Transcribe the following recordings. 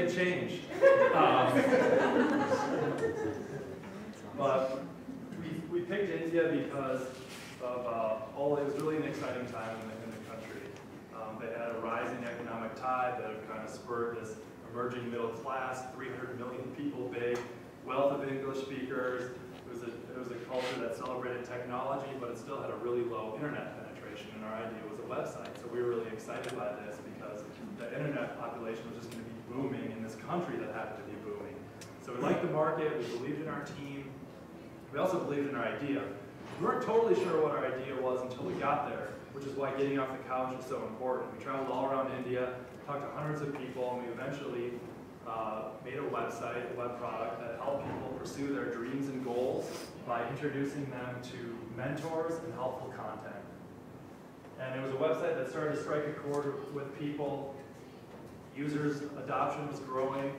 may change. But we picked India because of it was really an exciting time in the country. They had a rising economic tide that had kind of spurred this emerging middle class, 300 million people big, wealth of English speakers. It was a culture that celebrated technology, but it still had a really low internet penetration, and our idea was a website. So we were really excited by this because the internet population was just going to be booming in this country that happened to be booming. So we liked the market, we believed in our team, we also believed in our idea. We weren't totally sure what our idea was until we got there, which is why getting off the couch is so important. We traveled all around India, talked to hundreds of people, and we eventually made a website, a web product that helped people pursue their dreams and goals by introducing them to mentors and helpful content. And it was a website that started to strike a chord with people. Users' adoption was growing.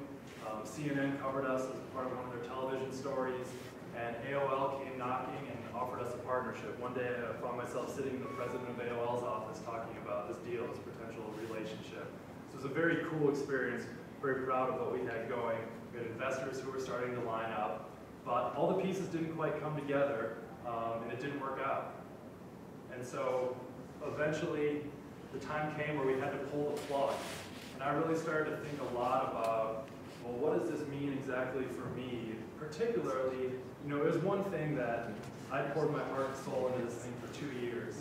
CNN covered us as part of one of their television stories, and AOL came knocking and offered us a partnership. One day I found myself sitting in the president of AOL's office talking about this deal, this potential relationship. So it was a very cool experience, very proud of what we had going. We had investors who were starting to line up, but all the pieces didn't quite come together, and it didn't work out. And so eventually the time came where we had to pull the plug. And I really started to think a lot about, well, what does this mean exactly for me? Particularly, it was one thing that I poured my heart and soul into this thing for 2 years.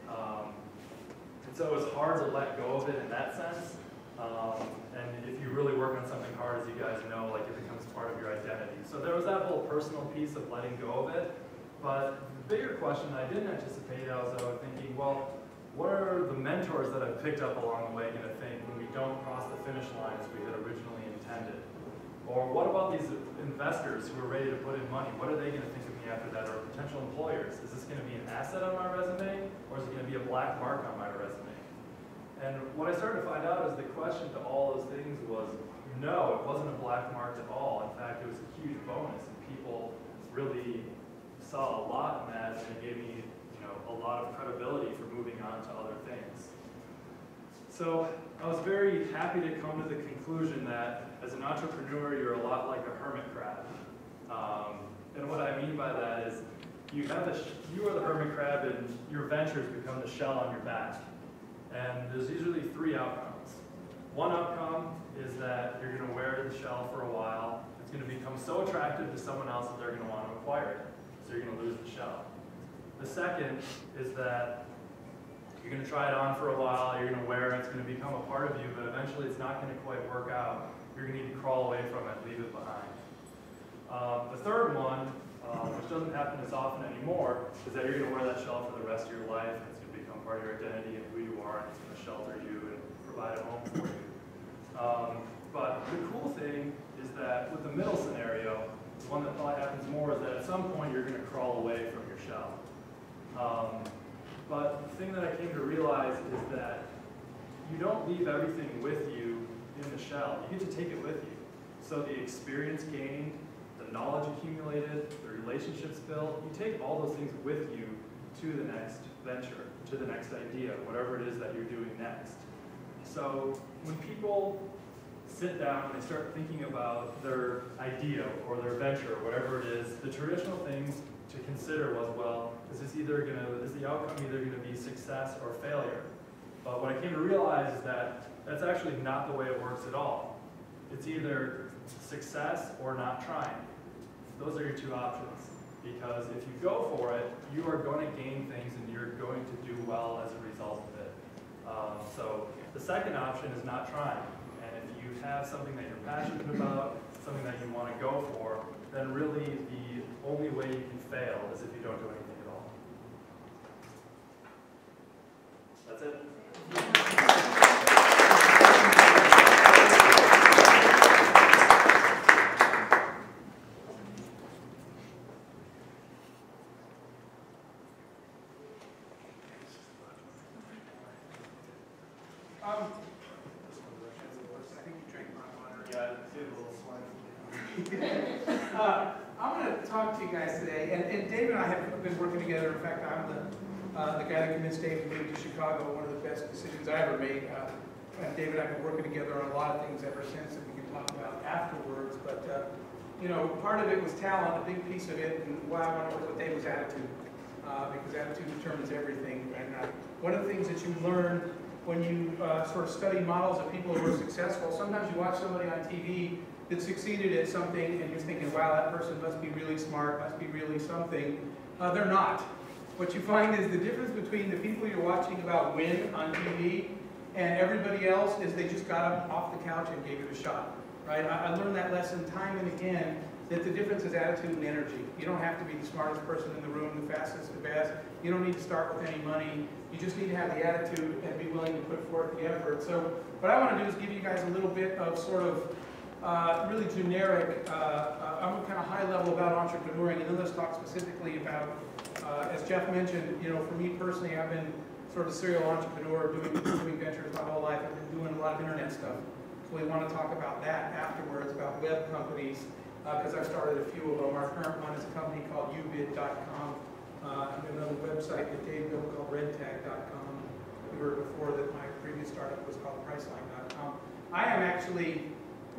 And so it was hard to let go of it in that sense. And if you really work on something hard, as you guys know, like it becomes part of your identity. So there was that whole personal piece of letting go of it. But the bigger question I didn't anticipate, I was thinking, well, what are the mentors that I've picked up along the way going to think when we don't cross the finish line as we had originally intended? Or what about these investors who are ready to put in money? What are they going to think of me after that? Or potential employers? Is this going to be an asset on my resume? Or is it going to be a black mark on my resume? And what I started to find out is the question to all those things was, no, it wasn't a black mark at all. In fact, it was a huge bonus, and people really saw a lot in that, and it gave me a lot of credibility for moving on to other things. So I was very happy to come to the conclusion that as an entrepreneur, you're a lot like a hermit crab. And what I mean by that is you are the hermit crab and your ventures become the shell on your back. And there's usually 3 outcomes. One outcome is that you're going to wear the shell for a while. It's going to become so attractive to someone else that they're going to want to acquire it. So you're going to lose the shell. The second is that you're going to try it on for a while, you're going to wear it, it's going to become a part of you, but eventually it's not going to quite work out. You're going to need to crawl away from it, leave it behind. The third one, which doesn't happen as often anymore, is that you're going to wear that shell for the rest of your life, and it's going to become part of your identity and who you are, and it's going to shelter you and provide a home for you. But the cool thing is that with the middle scenario, the one that probably happens more is that at some point you're going to crawl away from your shell. But the thing that I came to realize is that you don't leave everything with you in the shell. You get to take it with you. So the experience gained, the knowledge accumulated, the relationships built, you take all those things with you to the next venture, to the next idea, whatever it is that you're doing next. So when people sit down and they start thinking about their idea or their venture, whatever it is, the traditional things to consider was, well, is the outcome either going to be success or failure? But what I came to realize is that that's actually not the way it works at all. It's either success or not trying. Those are your 2 options. Because if you go for it, you are going to gain things and you're going to do well as a result of it. So the second option is not trying. And if you have something that you're passionate about, something that you want to go for, then really the only way you can fail is if you don't do anything at all. That's it. I think you drank my water. Yeah, it's a little slimy. I'm going to talk to you guys today, and Dave and I have been working together. In fact, I'm the guy that convinced Dave to move to Chicago, one of the best decisions I ever made. David and I have been working together on a lot of things ever since that we can talk about afterwards. But you know, part of it was talent, a big piece of it, and why I want to work with Dave was attitude, because attitude determines everything. And one of the things that you learn when you sort of study models of people who are successful, sometimes you watch somebody on TV that succeeded at something, and you're thinking, wow, that person must be really smart, must be really something. They're not. What you find is the difference between the people you're watching about win on TV and everybody else is they just got up off the couch and gave it a shot, right? I learned that lesson time and again, that the difference is attitude and energy. You don't have to be the smartest person in the room, the fastest, the best. You don't need to start with any money. You just need to have the attitude and be willing to put forth the effort. So what I want to do is give you guys a little bit of sort of really generic, I'm kind of high level about entrepreneuring, and then let's talk specifically about, as Jeff mentioned, you know, for me personally, I've been sort of a serial entrepreneur, doing ventures my whole life. I've been doing a lot of internet stuff. So we want to talk about that afterwards, about web companies, because I've started a few of them. Our current one is a company called ubid.com, and another website that Dave built called redtag.com. We heard before that my previous startup was called priceline.com. I am actually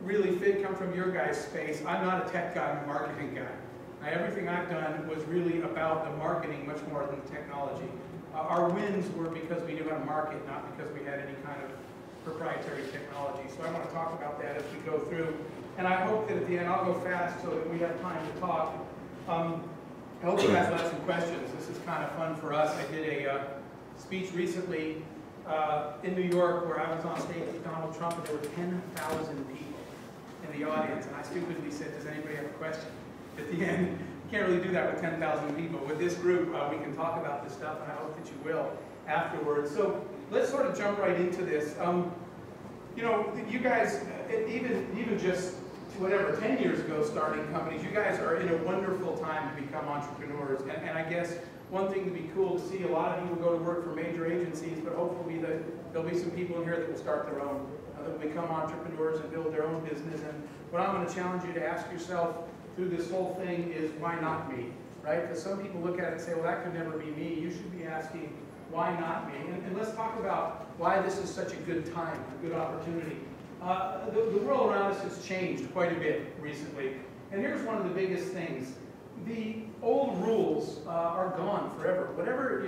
really come from your guys' space. I'm not a tech guy, I'm a marketing guy. Everything I've done was really about the marketing much more than the technology. Our wins were because we knew how to market, not because we had any kind of proprietary technology. So I want to talk about that as we go through. And I hope that at the end, I'll go fast so that we have time to talk. I hope you guys will have some questions. This is kind of fun for us. I did a speech recently in New York where I was on stage with Donald Trump, and there were 10,000 people in the audience. And I stupidly said, does anybody have a question? At the end, you can't really do that with 10,000 people. With this group, we can talk about this stuff, and I hope that you will afterwards. So let's sort of jump right into this. You know, you guys, even just whatever, 10 years ago starting companies, you guys are in a wonderful time to become entrepreneurs. And I guess one thing to be cool to see, a lot of people go to work for major agencies, but hopefully there'll be some people in here that will start their own, that will become entrepreneurs and build their own business. And what I'm going to challenge you to ask yourself through this whole thing is, why not me, right? Because some people look at it and say, well, that could never be me. You should be asking, why not me? And let's talk about why this is such a good time, a good opportunity. The world around us has changed quite a bit recently. And here's one of the biggest things. The old rules are gone forever. Whatever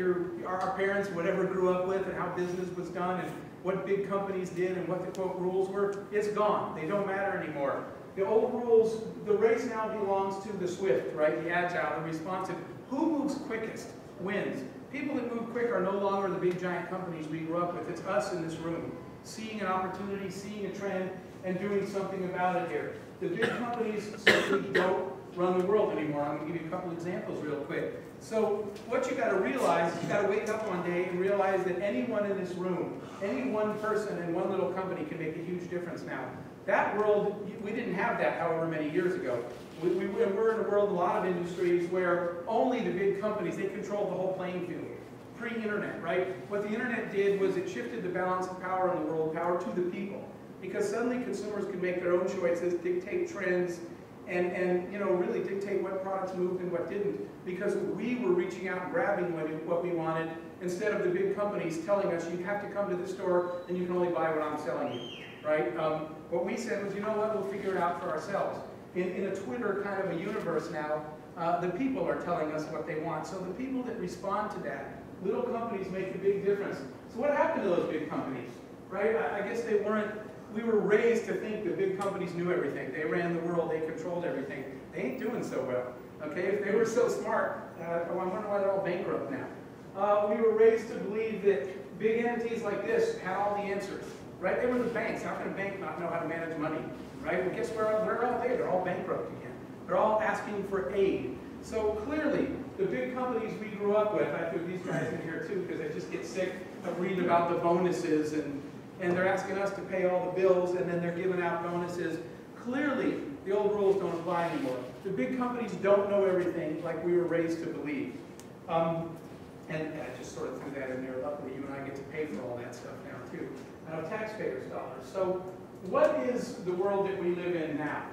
our parents, whatever grew up with and how business was done and what big companies did and what the quote rules were, it's gone. They don't matter anymore. The old rules, the race now belongs to the swift, right? The agile, the responsive. Who moves quickest wins. People that move quick are no longer the big giant companies we grew up with. It's us in this room, seeing an opportunity, seeing a trend, and doing something about it here. The big companies simply don't run the world anymore. I'm going to give you a couple examples real quick. So what you got to realize is you got to wake up one day and realize that anyone in this room, any one person in one little company can make a huge difference now. That world, we didn't have that however many years ago. We're in a world, a lot of industries where only the big companies, they controlled the whole playing field. Pre-internet, right? What the internet did was it shifted the balance of power in the world, power to the people. Because suddenly consumers could make their own choices, dictate trends, and you know, really dictate what products moved and what didn't. Because we were reaching out and grabbing what we wanted, instead of the big companies telling us, you have to come to this store and you can only buy what I'm selling you, right? What we said was, you know what, we'll figure it out for ourselves. In a Twitter kind of a universe now, the people are telling us what they want. So the people that respond to that, little companies make a big difference. So what happened to those big companies, right? I guess they weren't, we were raised to think that big companies knew everything. They ran the world, they controlled everything. They ain't doing so well, okay? If they were so smart, I wonder why they're all bankrupt now. We were raised to believe that big entities like this had all the answers, right? They were the banks. How can a bank not know how to manage money, right? Well, guess where are all they? They're all bankrupt again. They're all asking for aid. So clearly, the big companies we grew up with, I threw these guys in here too because I just get sick of reading about the bonuses and they're asking us to pay all the bills and then they're giving out bonuses. Clearly, the old rules don't apply anymore. The big companies don't know everything like we were raised to believe. And I just sort of threw that in there. Luckily, you and I get to pay for all that stuff now too, out of taxpayers' dollars. So what is the world that we live in now?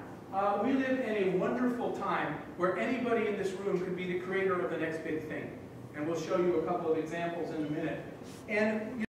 We live in a wonderful time where anybody in this room could be the creator of the next big thing. And we'll show you a couple of examples in a minute. And